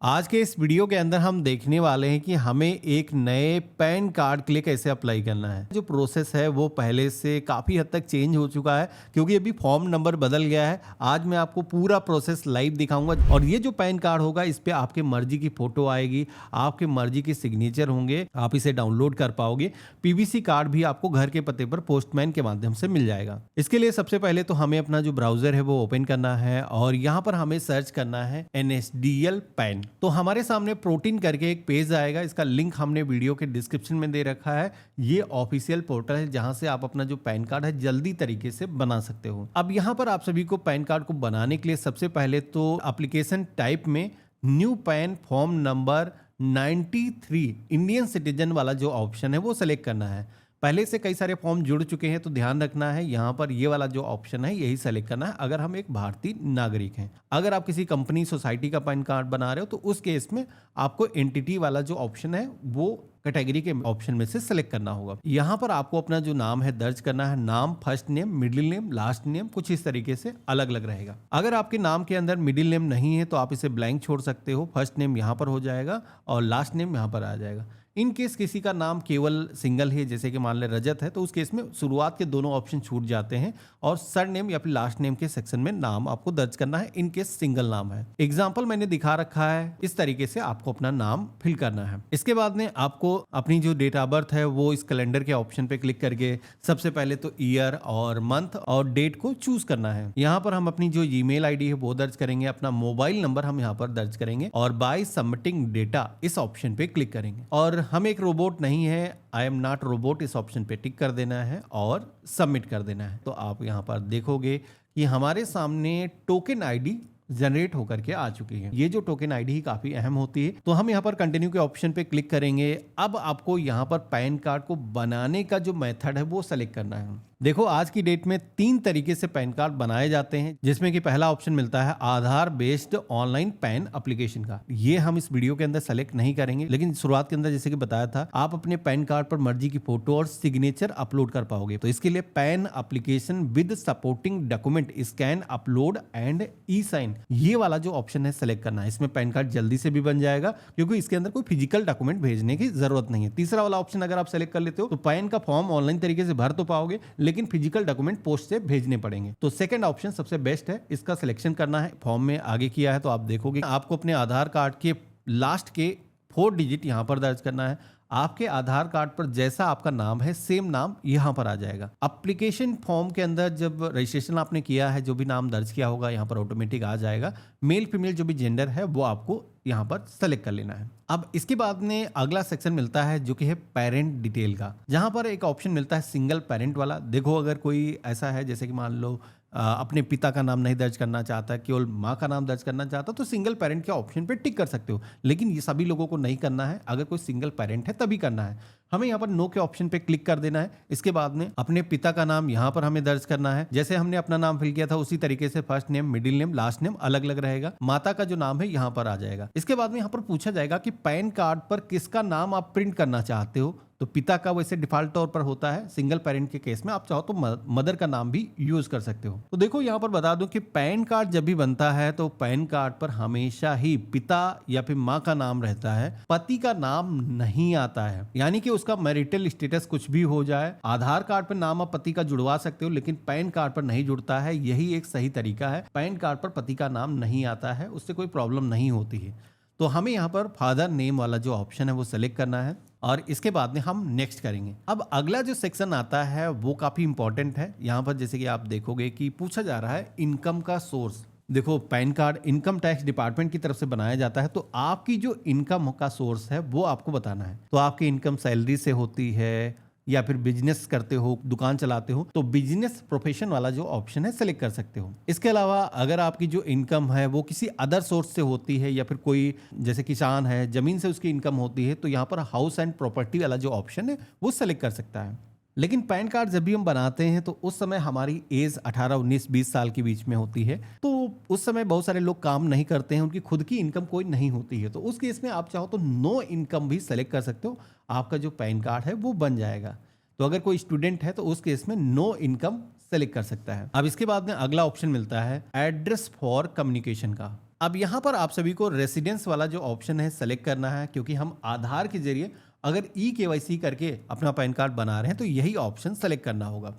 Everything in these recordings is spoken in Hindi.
आज के इस वीडियो के अंदर हम देखने वाले हैं कि हमें एक नए पैन कार्ड के लिए कैसे अप्लाई करना है। जो प्रोसेस है वो पहले से काफ़ी हद तक चेंज हो चुका है क्योंकि अभी फॉर्म नंबर बदल गया है। आज मैं आपको पूरा प्रोसेस लाइव दिखाऊंगा और ये जो पैन कार्ड होगा इस पे आपके मर्जी की फ़ोटो आएगी, आपके मर्जी के सिग्नेचर होंगे, आप इसे डाउनलोड कर पाओगे। पीवीसी कार्ड भी आपको घर के पते पर पोस्टमैन के माध्यम से मिल जाएगा। इसके लिए सबसे पहले तो हमें अपना जो ब्राउज़र है वो ओपन करना है और यहाँ पर हमें सर्च करना है NSDL पैन। तो हमारे सामने प्रोटीन करके एक पेज आएगा, इसका लिंक हमने वीडियो के डिस्क्रिप्शन में दे रखा है। ये ऑफिशियल पोर्टल है जहां से आप अपना जो पैन कार्ड है जल्दी तरीके से बना सकते हो। अब यहां पर आप सभी को पैन कार्ड को बनाने के लिए सबसे पहले तो एप्लीकेशन टाइप में new pan form number 93 Indian citizen वाला जो ऑप्शन है वो सेलेक्ट करना है। पहले से कई सारे फॉर्म जुड़ चुके हैं तो ध्यान रखना है यहाँ पर ये वाला जो ऑप्शन है यही सेलेक्ट करना है अगर हम एक भारतीय नागरिक हैं। अगर आप किसी कंपनी सोसाइटी का पैन कार्ड बना रहे हो तो उस केस में आपको एंटिटी वाला जो ऑप्शन है वो कैटेगरी के ऑप्शन में से सेलेक्ट करना होगा। यहाँ पर आपको अपना जो नाम है दर्ज करना है। नाम first name, middle name, last name कुछ इस तरीके से अलग अलग रहेगा। अगर आपके नाम के अंदर मिडिल नेम नहीं है तो आप इसे ब्लैंक छोड़ सकते हो। फर्स्ट नेम यहाँ पर हो जाएगा और लास्ट नेम यहाँ पर आ जाएगा। इन केस किसी का नाम केवल सिंगल है, जैसे कि मान ले रजत है, तो उस केस में शुरुआत के दोनों ऑप्शन छूट जाते हैं और सर नेम या फिर लास्ट नेम के सेक्शन में नाम आपको दर्ज करना है इन केस सिंगल नाम है। एग्जाम्पल मैंने दिखा रखा है, इस तरीके से आपको अपना नाम फिल करना है। इसके बाद में आपको अपनी जो डेट ऑफ बर्थ है वो इस कैलेंडर के ऑप्शन पे क्लिक करके सबसे पहले तो ईयर और मंथ और डेट को चूज करना है। यहाँ पर हम अपनी जो ईमेल आईडी है वो दर्ज करेंगे, अपना मोबाइल नंबर हम यहाँ पर दर्ज करेंगे और बाय सबमिटिंग डेटा इस ऑप्शन पे क्लिक करेंगे। और हम एक रोबोट नहीं है, आई एम नॉट रोबोट, इस ऑप्शन पे टिक कर देना है और सबमिट कर देना है। तो आप यहाँ पर देखोगे कि हमारे सामने टोकन आईडी जनरेट होकर के आ चुकी है। ये जो टोकन आईडी ही काफी अहम होती है। तो हम यहाँ पर कंटिन्यू के ऑप्शन पे क्लिक करेंगे। अब आपको यहाँ पर पैन कार्ड को बनाने का जो मेथड है वो सेलेक्ट करना है। देखो आज की डेट में 3 तरीके से पैन कार्ड बनाए जाते हैं, जिसमें कि पहला ऑप्शन मिलता है आधार बेस्ड ऑनलाइन पैन एप्लीकेशन का। ये हम इस वीडियो के अंदर सेलेक्ट नहीं करेंगे, लेकिन शुरुआत के अंदर जैसे कि बताया था आप अपने पैन कार्ड पर मर्जी की फोटो और सिग्नेचर अपलोड कर पाओगे। तो इसके लिए PAN application with supporting document scan upload and e sign, ये वाला जो ऑप्शन है सेलेक्ट करना है। इसमें पैन कार्ड जल्दी से भी बन जाएगा क्योंकि इसके अंदर कोई फिजिकल डॉक्यूमेंट भेजने की जरूरत नहीं है। तीसरा वाला ऑप्शन अगर आप सेलेक्ट कर लेते हो तो पैन का फॉर्म ऑनलाइन तरीके से भर तो पाओगे लेकिन फिजिकल डॉक्यूमेंट पोस्ट से भेजने पड़ेंगे। तो सेकंड ऑप्शन सबसे बेस्ट है, इसका सिलेक्शन करना है। फॉर्म में आगे किया है तो आप देखोगे आपको अपने आधार कार्ड के लास्ट के 4 डिजिट यहां पर दर्ज करना है। आपके आधार कार्ड पर जैसा आपका नाम है सेम नाम यहां पर आ जाएगा। एप्लीकेशन फॉर्म के अंदर जब रजिस्ट्रेशन आपने किया है जो भी नाम दर्ज किया होगा यहां पर ऑटोमेटिक आ जाएगा। मेल फीमेल जो भी जेंडर है वो आपको यहां पर सेलेक्ट कर लेना है। अब इसके बाद में अगला सेक्शन मिलता है जो कि है पेरेंट डिटेल का, जहां पर एक ऑप्शन मिलता है सिंगल पेरेंट वाला। देखो अगर कोई ऐसा है जैसे कि मान लो अपने पिता का नाम नहीं दर्ज करना चाहता, केवल माँ का नाम दर्ज करना चाहता, तो सिंगल पेरेंट के ऑप्शन पे टिक कर सकते हो। लेकिन ये सभी लोगों को नहीं करना है, अगर कोई सिंगल पेरेंट है तभी करना है। हमें यहाँ पर नो के ऑप्शन पे क्लिक कर देना है। इसके बाद में अपने पिता का नाम यहाँ पर हमें दर्ज करना है। जैसे हमने अपना नाम फिल किया था उसी तरीके से first name, middle name, last name अलग अलग रहेगा। माता का जो नाम है यहाँ पर आ जाएगा। इसके बाद में यहाँ पर पूछा जाएगा कि पैन कार्ड पर किसका नाम आप प्रिंट करना चाहते हो। तो पिता का वैसे डिफॉल्ट तौर पर होता है, सिंगल पेरेंट के केस में आप चाहो तो मदर का नाम भी यूज कर सकते हो। तो देखो यहाँ पर बता दूं कि पैन कार्ड जब भी बनता है तो पैन कार्ड पर हमेशा ही पिता या फिर माँ का नाम रहता है, पति का नाम नहीं आता है। यानी कि उसका मैरिटल स्टेटस कुछ भी हो जाए, आधार कार्ड पर नाम आप पति का जुड़वा सकते हो लेकिन पैन कार्ड पर नहीं जुड़ता है। यही एक सही तरीका है। पैन कार्ड पर पति का नाम नहीं आता है, उससे कोई प्रॉब्लम नहीं होती है। तो हमें यहाँ पर फादर नेम वाला जो ऑप्शन है वो सेलेक्ट करना है और इसके बाद में हम नेक्स्ट करेंगे। अब अगला जो सेक्शन आता है वो काफी इंपॉर्टेंट है। यहाँ पर जैसे कि आप देखोगे कि पूछा जा रहा है इनकम का सोर्स। देखो pan card income tax department की तरफ से बनाया जाता है, तो आपकी जो इनकम का सोर्स है वो आपको बताना है। तो आपकी इनकम सैलरी से होती है या फिर बिजनेस करते हो, दुकान चलाते हो, तो बिजनेस प्रोफेशन वाला जो ऑप्शन है सेलेक्ट कर सकते हो। इसके अलावा अगर आपकी जो इनकम है वो किसी अदर सोर्स से होती है या फिर कोई जैसे किसान है जमीन से उसकी इनकम होती है, तो यहाँ पर हाउस एंड प्रॉपर्टी वाला जो ऑप्शन है वो सेलेक्ट कर सकता है। लेकिन पैन कार्ड जब भी हम बनाते हैं तो उस समय हमारी एज 18, 19, 20 साल के बीच में होती है। तो उस समय बहुत सारे लोग काम नहीं करते हैं, उनकी खुद की इनकम कोई नहीं होती है। तो उस केस में आप चाहो तो नो इनकम भी सेलेक्ट कर सकते हो, आपका जो पैन कार्ड है वो बन जाएगा। तो अगर कोई स्टूडेंट है तो उस केस में नो इनकम सेलेक्ट कर सकता है। अब इसके बाद में अगला ऑप्शन मिलता है एड्रेस फॉर कम्युनिकेशन का। अब यहाँ पर आप सभी को रेसिडेंस वाला जो ऑप्शन है सेलेक्ट करना है, क्योंकि हम आधार के जरिए अगर ई-केवाईसी करके अपना पैन कार्ड बना रहे हैं तो यही ऑप्शन सेलेक्ट करना होगा।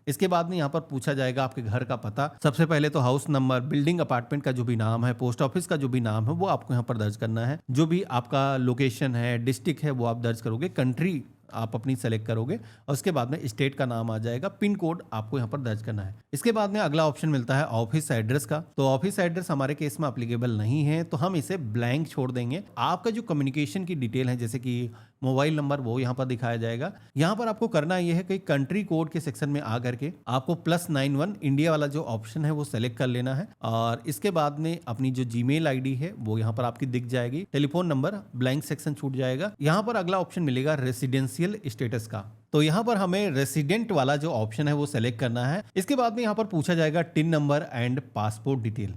इसके बाद में यहाँ पर पूछा जाएगा आपके घर का पता। सबसे पहले तो हाउस नंबर, बिल्डिंग, अपार्टमेंट का जो भी नाम है, पोस्ट ऑफिस का जो भी नाम है वो आपको यहाँ पर दर्ज करना है। जो भी आपका लोकेशन है, डिस्ट्रिक्ट है, वो आप दर्ज करोगे। कंट्री आप अपनी सेलेक्ट करोगे और उसके बाद में स्टेट का नाम आ जाएगा। पिन कोड आपको यहाँ पर दर्ज करना है। इसके बाद में अगला ऑप्शन मिलता है ऑफिस एड्रेस का। तो ऑफिस एड्रेस हमारे केस में अप्लीकेबल नहीं है, तो हम इसे ब्लैंक छोड़ देंगे। आपका जो कम्युनिकेशन की डिटेल है, जैसे कि मोबाइल नंबर, वो यहाँ पर दिखाया जाएगा। यहाँ पर आपको करना यह है कि कंट्री कोड के सेक्शन में आ करके आपको +91 इंडिया वाला जो ऑप्शन है वो सेलेक्ट कर लेना है और इसके बाद में अपनी जो जीमेल आईडी है वो यहाँ पर आपकी दिख जाएगी। टेलीफोन नंबर ब्लैंक सेक्शन छूट जाएगा। यहाँ पर अगला ऑप्शन मिलेगा रेसिडेंशियल स्टेटस का। तो यहाँ पर हमें रेसिडेंट वाला जो ऑप्शन है वो सेलेक्ट करना है। इसके बाद में यहाँ पर पूछा जाएगा tin number and passport detail.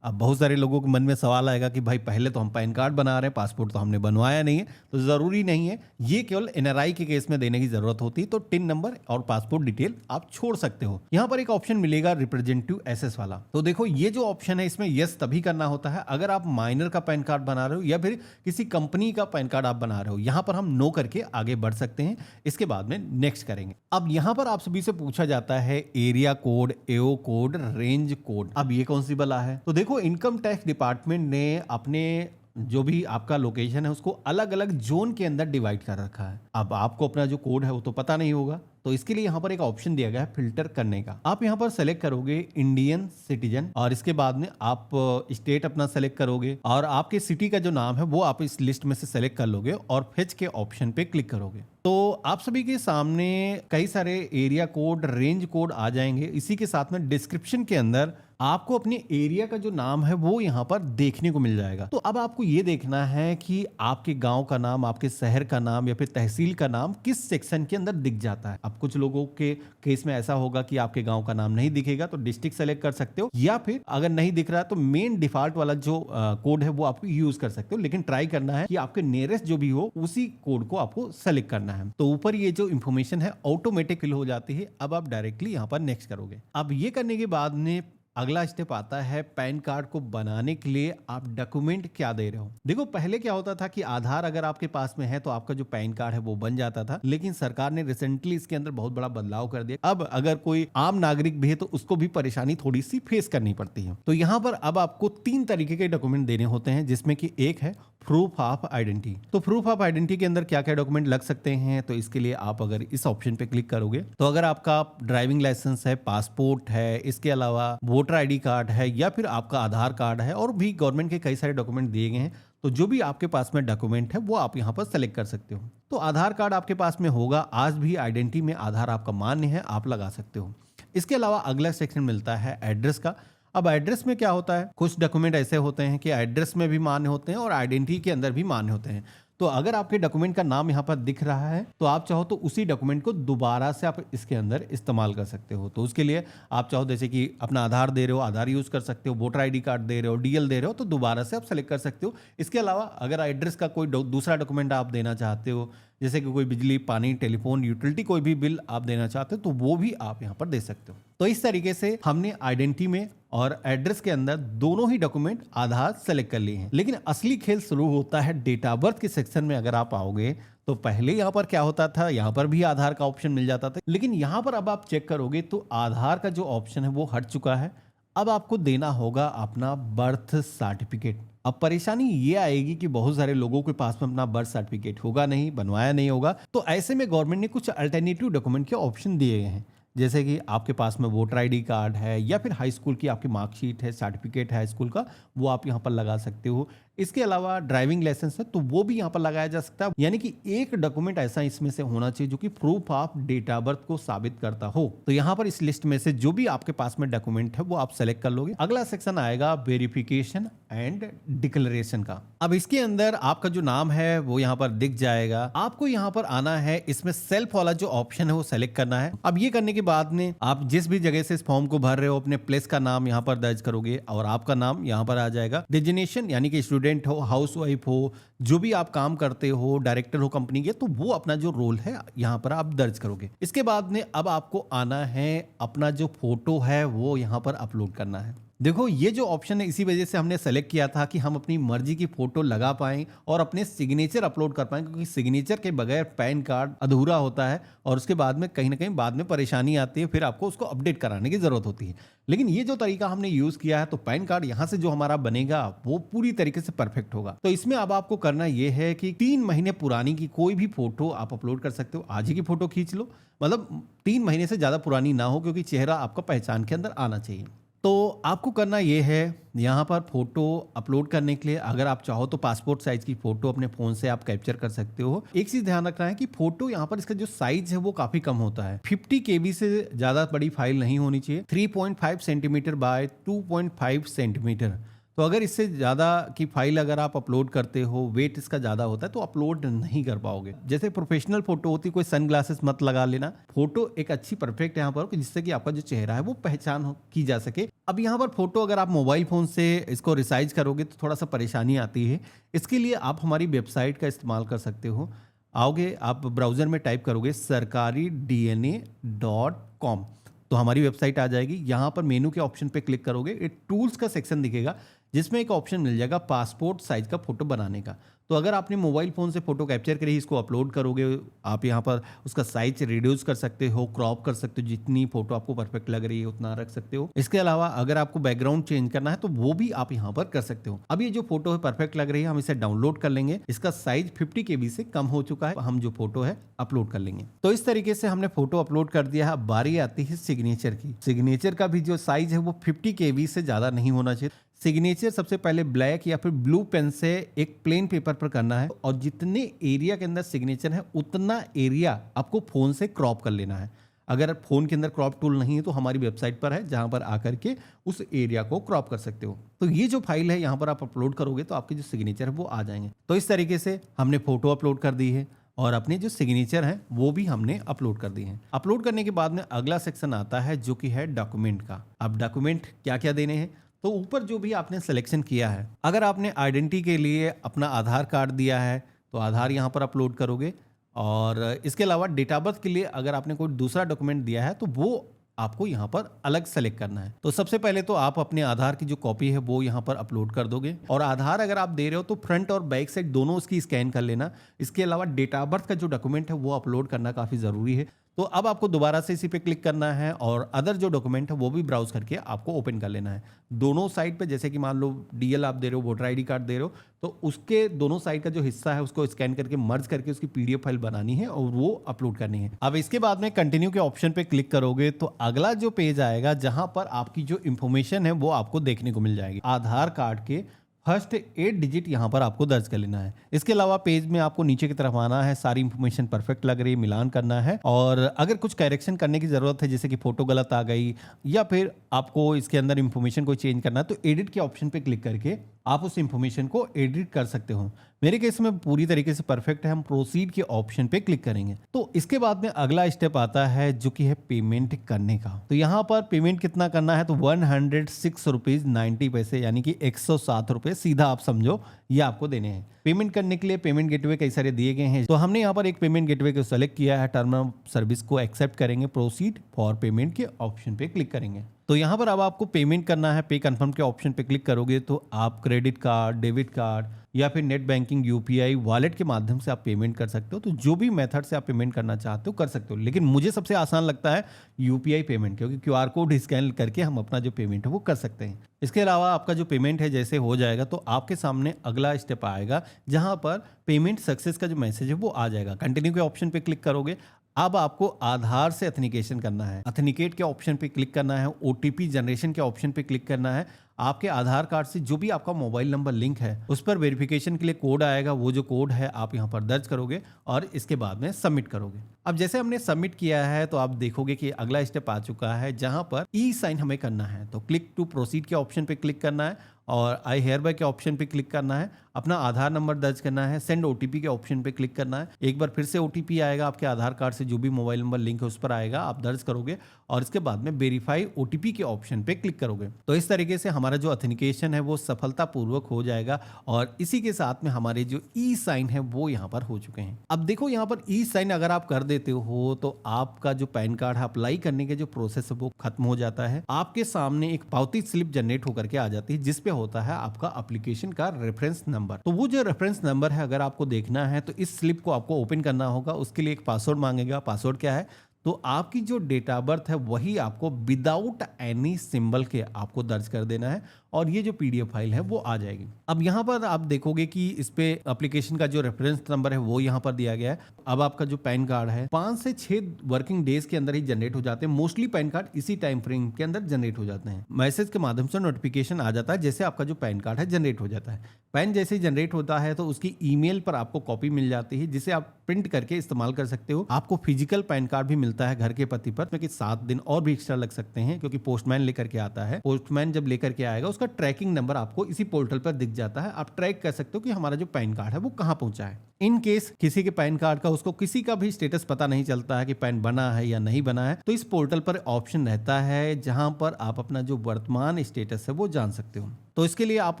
अब बहुत सारे लोगों के मन में सवाल आएगा कि भाई पहले तो हम पैन कार्ड बना रहे हैं, पासपोर्ट तो हमने बनवाया नहीं है, तो ज़रूरी नहीं है। ये केवल एनआरआई के केस में देने की ज़रूरत होती है। तो टिन नंबर और पासपोर्ट डिटेल आप छोड़ सकते हो। यहाँ पर एक ऑप्शन मिलेगा रिप्रेजेंटेटिव एसेस वाला। तो देखो ये जो ऑप्शन है इसमें यस तभी करना होता है अगर आप माइनर का पैन कार्ड बना रहे हो या फिर किसी कंपनी का पैन कार्ड आप बना रहे हो। यहाँ पर हम नो करके आगे बढ़ सकते हैं। इसके बाद में नेक्स्ट करेंगे। अब यहाँ पर आप सभी से पूछा जाता है एरिया कोड, एओ कोड, रेंज कोड। अब ये कौन सी बला है? तो देखो इनकम टैक्स डिपार्टमेंट ने अपने जो भी आपका लोकेशन है उसको अलग अलग जोन के अंदर डिवाइड कर रखा है। अब आपको अपना जो कोड है वो तो पता नहीं होगा, तो इसके लिए यहाँ पर एक ऑप्शन दिया गया है फिल्टर करने का। आप यहाँ पर सेलेक्ट करोगे इंडियन सिटीजन और इसके बाद में आप स्टेट अपना सेलेक्ट करोगे और आपके सिटी का जो नाम है वो आप इस लिस्ट में से सेलेक्ट कर लोगे और फेच के ऑप्शन पे क्लिक करोगे। तो आप सभी के सामने कई सारे एरिया कोड, रेंज कोड आ जाएंगे। इसी के साथ में डिस्क्रिप्शन के अंदर आपको अपने एरिया का जो नाम है वो यहाँ पर देखने को मिल जाएगा। तो अब आपको ये देखना है कि आपके गांव का नाम, आपके शहर का नाम या फिर तहसील का नाम किस सेक्शन के अंदर दिख जाता है। अब कुछ लोगों के केस में ऐसा होगा कि आपके गांव का नाम नहीं दिखेगा, तो डिस्ट्रिक्ट सेलेक्ट कर सकते हो या फिर अगर नहीं दिख रहा है तो मेन डिफॉल्ट वाला जो कोड है वो आप यूज कर सकते हो। लेकिन ट्राई करना है कि आपके नियरेस्ट जो भी हो उसी कोड को आपको सेलेक्ट करना है। तो ऊपर ये जो इन्फॉर्मेशन है ऑटोमेटिक फिल हो जाती है। अब आप डायरेक्टली यहाँ पर नेक्स्ट करोगे। अब ये करने के बाद में अगला स्टेप आता है पैन कार्ड को बनाने के लिए आप डॉक्यूमेंट क्या दे रहे हो। देखो पहले क्या होता था कि आधार अगर आपके पास में है तो आपका जो पैन कार्ड है वो बन जाता था, लेकिन सरकार ने रिसेंटली इसके अंदर बहुत बड़ा बदलाव कर दिया। अब अगर कोई आम नागरिक भी है तो उसको भी परेशानी थोड़ी सी फेस करनी पड़ती है। तो यहाँ पर अब आपको 3 तरीके के डॉक्यूमेंट देने होते हैं, जिसमें कि एक है प्रूफ ऑफ आइडेंटिटी। तो प्रूफ ऑफ आइडेंटिटी के अंदर क्या क्या डॉक्यूमेंट लग सकते हैं, तो इसके लिए आप अगर इस ऑप्शन पे क्लिक करोगे तो अगर आपका ड्राइविंग लाइसेंस है, पासपोर्ट है, इसके अलावा वोटर आईडी कार्ड है या फिर आपका आधार कार्ड है और भी गवर्नमेंट के कई सारे डॉक्यूमेंट दिए गए हैं, तो जो भी आपके पास में डॉक्यूमेंट है वो आप यहाँ पर सेलेक्ट कर सकते हो। तो आधार कार्ड आपके पास में होगा, आज भी आइडेंटिटी में आधार आपका मान्य है, आप लगा सकते हो। इसके अलावा अगला सेक्शन मिलता है एड्रेस का। अब एड्रेस में क्या होता है, कुछ डॉक्यूमेंट ऐसे होते हैं कि एड्रेस में भी मान्य होते हैं और आइडेंटिटी के अंदर भी मान्य होते हैं। तो अगर आपके डॉक्यूमेंट का नाम यहाँ पर दिख रहा है तो आप चाहो तो उसी डॉक्यूमेंट को दोबारा से आप इसके अंदर इस्तेमाल कर सकते हो। तो उसके लिए आप चाहो जैसे कि अपना आधार दे रहे हो, आधार यूज कर सकते हो, वोटर आईडी कार्ड दे रहे हो, डीएल दे रहे हो, तो दोबारा से आप सेलेक्ट कर सकते हो। इसके अलावा अगर एड्रेस का कोई दूसरा डॉक्यूमेंट आप देना चाहते हो, जैसे कि कोई बिजली, पानी, टेलीफोन, यूटिलिटी कोई भी बिल आप देना चाहते हो, तो वो भी आप यहाँ पर दे सकते हो। तो इस तरीके से हमने आइडेंटिटी में और एड्रेस के अंदर दोनों ही डॉक्यूमेंट आधार सेलेक्ट कर लिए हैं। लेकिन असली खेल शुरू होता है डेट ऑफ बर्थ के सेक्शन में। अगर आप आओगे तो पहले यहाँ पर क्या होता था, यहाँ पर भी आधार का ऑप्शन मिल जाता था, लेकिन यहाँ पर अब आप चेक करोगे तो आधार का जो ऑप्शन है वो हट चुका है। अब आपको देना होगा अपना बर्थ सर्टिफिकेट। अब परेशानी ये आएगी कि बहुत सारे लोगों के पास में अपना बर्थ सर्टिफिकेट होगा नहीं, बनवाया नहीं होगा। तो ऐसे में गवर्नमेंट ने कुछ अल्टरनेटिव डॉक्यूमेंट के ऑप्शन दिए गए हैं, जैसे कि आपके पास में वोटर आईडी कार्ड है या फिर हाई स्कूल की आपकी मार्कशीट है, सर्टिफिकेट है हाई स्कूल का, वो आप यहाँ पर लगा सकते हो। इसके अलावा ड्राइविंग लाइसेंस है तो वो भी यहाँ पर लगाया जा सकता है। यानी कि एक डॉक्यूमेंट ऐसा इसमें से होना चाहिए जो कि proof of date of birth को साबित करता हो। तो यहाँ पर इस लिस्ट में से जो भी आपके पास में डॉक्यूमेंट है वो आप सेलेक्ट कर लोगे। अगला सेक्शन आएगा वेरिफिकेशन एंड डिक्लेरेशन का। अब इसके अंदर आपका जो नाम है वो यहाँ पर दिख जाएगा। आपको यहाँ पर आना है, इसमें सेल्फ वाला जो ऑप्शन है वो सेलेक्ट करना है। अब ये करने के बाद में आप जिस भी जगह से इस फॉर्म को भर रहे हो अपने प्लेस का नाम यहाँ पर दर्ज करोगे और आपका नाम यहाँ पर आ जाएगा। डेजिग्नेशन यानी कि स्टूडेंट हो, हाउसवाइफ हो, जो भी आप काम करते हो, डायरेक्टर हो कंपनी के, तो वो अपना जो रोल है यहाँ पर आप दर्ज करोगे। इसके बाद में अब आपको आना है, अपना जो फोटो है वो यहाँ पर अपलोड करना है। देखो ये जो ऑप्शन है इसी वजह से हमने सेलेक्ट किया था कि हम अपनी मर्जी की फोटो लगा पाएं और अपने सिग्नेचर अपलोड कर पाएं, क्योंकि सिग्नेचर के बगैर पैन कार्ड अधूरा होता है और उसके बाद में कहीं ना कहीं बाद में परेशानी आती है, फिर आपको उसको अपडेट कराने की जरूरत होती है। लेकिन ये जो तरीका हमने यूज किया है तो पैन कार्ड यहाँ से जो हमारा बनेगा वो पूरी तरीके से परफेक्ट होगा। तो इसमें अब आपको करना ये है कि 3 महीने पुरानी की कोई भी फोटो आप अपलोड कर सकते हो। आज ही की फोटो खींच लो, मतलब 3 महीने से ज्यादा पुरानी ना हो, क्योंकि चेहरा आपका पहचान के अंदर आना चाहिए। तो आपको करना ये है, यहाँ पर फोटो अपलोड करने के लिए अगर आप चाहो तो पासपोर्ट साइज की फोटो अपने फोन से आप कैप्चर कर सकते हो। एक चीज ध्यान रखना है कि फोटो यहाँ पर इसका जो साइज है वो काफी कम होता है। 50 KB से ज्यादा बड़ी फाइल नहीं होनी चाहिए। 3.5 सेंटीमीटर बाय 2.5 सेंटीमीटर। तो अगर इससे ज़्यादा की फाइल अगर आप अपलोड करते हो, वेट इसका ज़्यादा होता है तो अपलोड नहीं कर पाओगे। जैसे प्रोफेशनल फोटो होती है, कोई सनग्लासेस मत लगा लेना। फोटो एक अच्छी परफेक्ट यहाँ पर जिससे कि आपका जो चेहरा है वो पहचान की जा सके। अब यहाँ पर फोटो अगर आप मोबाइल फोन से इसको रिसाइज करोगे तो थोड़ा सा परेशानी आती है। इसके लिए आप हमारी वेबसाइट का इस्तेमाल कर सकते हो। आओगे आप ब्राउजर में टाइप करोगे sarkaridna.com, तो हमारी वेबसाइट आ जाएगी। यहाँ पर मेनू के ऑप्शन पे क्लिक करोगे, एक टूल्स का सेक्शन दिखेगा जिसमें एक ऑप्शन मिल जाएगा पासपोर्ट साइज का फोटो बनाने का। तो अगर आपने मोबाइल फोन से फोटो कैप्चर करी, इसको अपलोड करोगे, आप यहाँ पर उसका साइज रिड्यूस कर सकते हो, क्रॉप कर सकते हो, जितनी फोटो आपको परफेक्ट लग रही है उतना रख सकते हो। इसके अलावा अगर आपको बैकग्राउंड चेंज करना है तो वो भी आप यहाँ पर कर सकते हो। अब ये जो फोटो है परफेक्ट लग रही है, हम इसे डाउनलोड कर लेंगे। इसका साइज 50 KB से कम हो चुका है, हम जो फोटो है अपलोड कर लेंगे। तो इस तरीके से हमने फोटो अपलोड कर दिया है। अब बारी आती है सिग्नेचर की। सिग्नेचर का भी जो साइज है वो 50 KB से ज्यादा नहीं होना चाहिए। सिग्नेचर सबसे पहले ब्लैक या फिर ब्लू पेन से एक प्लेन पेपर पर करना है और जितने एरिया के अंदर सिग्नेचर है उतना एरिया आपको फोन से क्रॉप कर लेना है। अगर फोन के अंदर क्रॉप टूल नहीं है तो हमारी वेबसाइट पर है, जहां पर आकर के उस एरिया को क्रॉप कर सकते हो। तो ये जो फाइल है यहाँ पर आप अपलोड करोगे तो आपके जो सिग्नेचर है वो आ जाएंगे। तो इस तरीके से हमने फोटो अपलोड कर दी है और अपने जो सिग्नेचर हैं वो भी हमने अपलोड कर दिए हैं। अपलोड करने के बाद में अगला सेक्शन आता है जो कि है डॉक्यूमेंट का। अब डॉक्यूमेंट क्या क्या देने हैं, तो ऊपर जो भी आपने सिलेक्शन किया है, अगर आपने आइडेंटिटी के लिए अपना आधार कार्ड दिया है तो आधार यहाँ पर अपलोड करोगे। और इसके अलावा डेट ऑफ बर्थ के लिए अगर आपने कोई दूसरा डॉक्यूमेंट दिया है तो वो आपको यहाँ पर अलग सेलेक्ट करना है। तो सबसे पहले तो आप अपने आधार की जो कॉपी है वो यहाँ पर अपलोड कर दोगे। और आधार अगर आप दे रहे हो तो फ्रंट और बैक साइड दोनों उसकी स्कैन कर लेना। इसके अलावा डेट ऑफ बर्थ का जो डॉक्यूमेंट है वो अपलोड करना काफ़ी ज़रूरी है। तो अब आपको दोबारा से इसी पे क्लिक करना है और अदर जो डॉक्यूमेंट है वो भी ब्राउज करके आपको ओपन कर लेना है। दोनों साइड पे, जैसे कि मान लो DL आप दे रहे हो, वोटर ID कार्ड दे रहे हो, तो उसके दोनों साइड का जो हिस्सा है उसको स्कैन करके मर्ज करके उसकी PDF फाइल बनानी है और वो अपलोड करनी है। अब इसके बाद में कंटिन्यू के ऑप्शन पे क्लिक करोगे तो अगला जो पेज आएगा जहां पर आपकी जो इंफॉर्मेशन है वो आपको देखने को मिल जाएगी। आधार कार्ड के फर्स्ट 8 डिजिट यहाँ पर आपको दर्ज कर लेना है। इसके अलावा पेज में आपको नीचे की तरफ आना है, सारी इंफॉर्मेशन परफेक्ट लग रही है, मिलान करना है। और अगर कुछ करेक्शन करने की जरूरत है, जैसे कि फोटो गलत आ गई या फिर आपको इसके अंदर इंफॉर्मेशन को चेंज करना है, तो एडिट के ऑप्शन पे क्लिक करके आप उस इंफॉर्मेशन को एडिट कर सकते हो। मेरे केस में पूरी तरीके से परफेक्ट है। हम प्रोसीड के ऑप्शन पे क्लिक करेंगे। तो इसके बाद में अगला स्टेप आता है जो कि है पेमेंट करने का। तो यहाँ पर पेमेंट कितना करना है, तो 106 रुपीज 90 पैसे, यानी कि 107 रुपए सीधा आप समझो ये आपको देने हैं। पेमेंट करने के लिए पेमेंट गेटवे कई सारे दिए गए हैं, तो हमने यहाँ पर एक पेमेंट गेटवे को सेलेक्ट किया है। टर्म ऑफ सर्विस को एक्सेप्ट करेंगे, प्रोसीड फॉर पेमेंट के ऑप्शन पे क्लिक करेंगे। तो यहाँ पर अब आपको पेमेंट करना है। पे कंफर्म के ऑप्शन पे क्लिक करोगे तो आप क्रेडिट कार्ड, डेबिट कार्ड या फिर नेट बैंकिंग, UPI वॉलेट के माध्यम से आप पेमेंट कर सकते हो। तो जो भी मेथड से आप पेमेंट करना चाहते हो कर सकते हो, लेकिन मुझे सबसे आसान लगता है UPI पेमेंट, क्योंकि QR कोड स्कैन करके हम अपना जो पेमेंट है वो कर सकते हैं। इसके अलावा आपका जो पेमेंट है जैसे हो जाएगा तो आपके सामने अगला स्टेप आएगा जहां पर पेमेंट सक्सेस का जो मैसेज है वो आ जाएगा। कंटिन्यू के ऑप्शन पे क्लिक करोगे। अब आपको आधार से अथेंटिकेशन करना है। अथेंटिकेट के ऑप्शन पे क्लिक करना है। OTP जनरेशन के ऑप्शन पे क्लिक करना है। आपके आधार कार्ड से जो भी आपका मोबाइल नंबर लिंक है उस पर वेरिफिकेशन के लिए कोड आएगा। वो जो कोड है आप यहाँ पर दर्ज करोगे और इसके बाद में सबमिट करोगे। अब जैसे हमने सबमिट किया है तो आप देखोगे कि अगला स्टेप आ चुका है जहां पर ई साइन हमें करना है। तो क्लिक टू प्रोसीड के ऑप्शन पे क्लिक करना है और आई हेयर बाय के ऑप्शन पे क्लिक करना है, अपना आधार नंबर दर्ज करना है, सेंड ओटीपी के ऑप्शन पे क्लिक करना है। एक बार फिर से ओटीपी आएगा, आपके आधार कार्ड से जो भी मोबाइल नंबर लिंक है उस पर आएगा, आप दर्ज करोगे और इसके बाद में वेरीफाई ओटीपी के ऑप्शन पे क्लिक करोगे। तो इस तरीके से हमारा जो ऑथेंटिकेशन है वो सफलतापूर्वक हो जाएगा और इसी के साथ में हमारे जो ई साइन है वो यहाँ पर हो चुके हैं। अब देखो यहाँ पर ई साइन अगर आप कर देते हो तो आपका जो पैन कार्ड है अप्लाई करने के जो प्रोसेस है वो खत्म हो जाता है। आपके सामने एक पावती स्लिप जनरेट होकर के आ जाती है जिसपे होता है आपका एप्लीकेशन का रेफरेंस नंबर। तो वो जो रेफरेंस नंबर है अगर आपको देखना है तो इस स्लिप को आपको ओपन करना होगा। उसके लिए एक पासवर्ड मांगेगा। पासवर्ड क्या है? तो आपकी जो डेट ऑफ बर्थ है वही आपको विदाउट एनी सिंबल के आपको दर्ज कर देना है और ये जो पीडीएफ फाइल है वो आ जाएगी। अब यहाँ पर आप देखोगे कि इस पे एप्लीकेशन का जो रेफरेंस नंबर है वो यहाँ पर दिया गया है। अब आपका जो पैन कार्ड है 5 से 6 वर्किंग डेज के अंदर ही जनरेट हो जाते हैं। मोस्टली पैन कार्ड इसी टाइम फ्रेम के अंदर जनरेट हो जाते हैं। मैसेज के माध्यम से नोटिफिकेशन आ जाता है जैसे आपका जो पैन कार्ड है जनरेट हो जाता है। पैन जैसे ही जनरेट होता है तो उसकी ईमेल पर आपको कॉपी मिल जाती है जिसे आप प्रिंट करके इस्तेमाल कर सकते हो। आपको फिजिकल पैन कार्ड भी मिलता है घर के पते पर, कि 7 दिन और भी एक्स्ट्रा लग सकते हैं क्योंकि पोस्टमैन लेकर के आता है। पोस्टमैन जब लेकर के आएगा उसका ट्रैकिंग नंबर आपको इसी पोर्टल पर दिख जाता है। आप ट्रैक कर सकते हो कि हमारा जो पैन कार्ड है वो कहाँ पहुंचा है। इन केस किसी के पैन कार्ड का उसको किसी का भी स्टेटस पता नहीं चलता है कि पैन बना है या नहीं बना है तो इस पोर्टल पर ऑप्शन रहता है जहां पर आप अपना जो वर्तमान स्टेटस है वो जान सकते हो। तो इसके लिए आप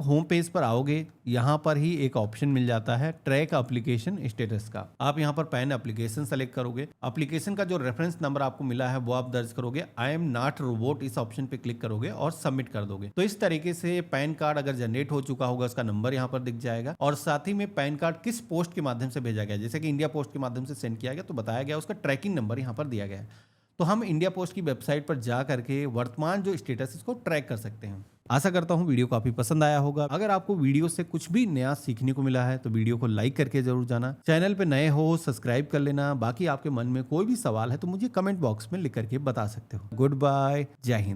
होम पेज पर आओगे, यहाँ पर ही एक ऑप्शन मिल जाता है ट्रैक एप्लीकेशन स्टेटस का। आप यहाँ पर पैन एप्लीकेशन सेलेक्ट करोगे। एप्लीकेशन का जो रेफरेंस नंबर आपको मिला है वो आप दर्ज करोगे। आई एम नॉट रोबोट इस ऑप्शन पे क्लिक करोगे और सबमिट कर दोगे। तो इस तरीके से पैन कार्ड अगर जनरेट हो चुका होगा उसका नंबर यहाँ पर दिख जाएगा और साथ ही में पैन कार्ड किस पोस्ट के माध्यम से भेजा गया, जैसे कि इंडिया पोस्ट के माध्यम से सेंड किया गया तो बताया गया, उसका ट्रैकिंग नंबर यहाँ पर दिया गया है। तो हम इंडिया पोस्ट की वेबसाइट पर जा करके वर्तमान जो स्टेटस इसको ट्रैक कर सकते हैं। आशा करता हूँ वीडियो काफी पसंद आया होगा। अगर आपको वीडियो से कुछ भी नया सीखने को मिला है तो वीडियो को लाइक करके जरूर जाना। चैनल पे नए हो सब्सक्राइब कर लेना। बाकी आपके मन में कोई भी सवाल है तो मुझे कमेंट बॉक्स में लिख करके बता सकते हो। गुड बाय, जय हिंद।